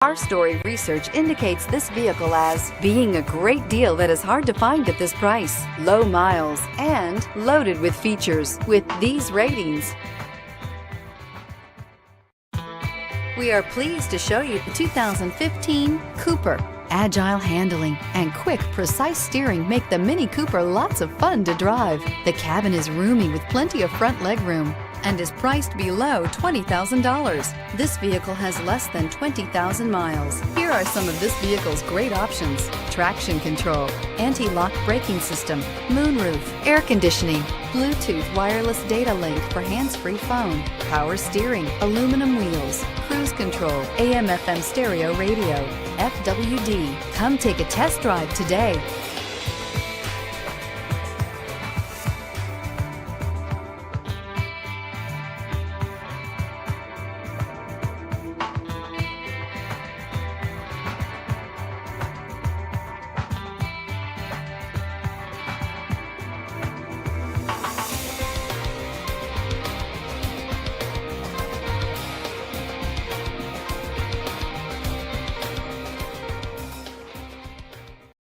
Our story research indicates this vehicle as being a great deal that is hard to find at this price. Low miles and loaded with features with these ratings. We are pleased to show you the 2015 Cooper. Agile handling and quick, precise steering make the Mini Cooper lots of fun to drive. The cabin is roomy with plenty of front legroom and is priced below $20,000. This vehicle has less than 20,000 miles. Here are some of this vehicle's great options: traction control, anti-lock braking system, moonroof, air conditioning, Bluetooth wireless data link for hands-free phone, power steering, aluminum wheels, cruise control, AM/FM stereo radio, FWD. Come take a test drive today.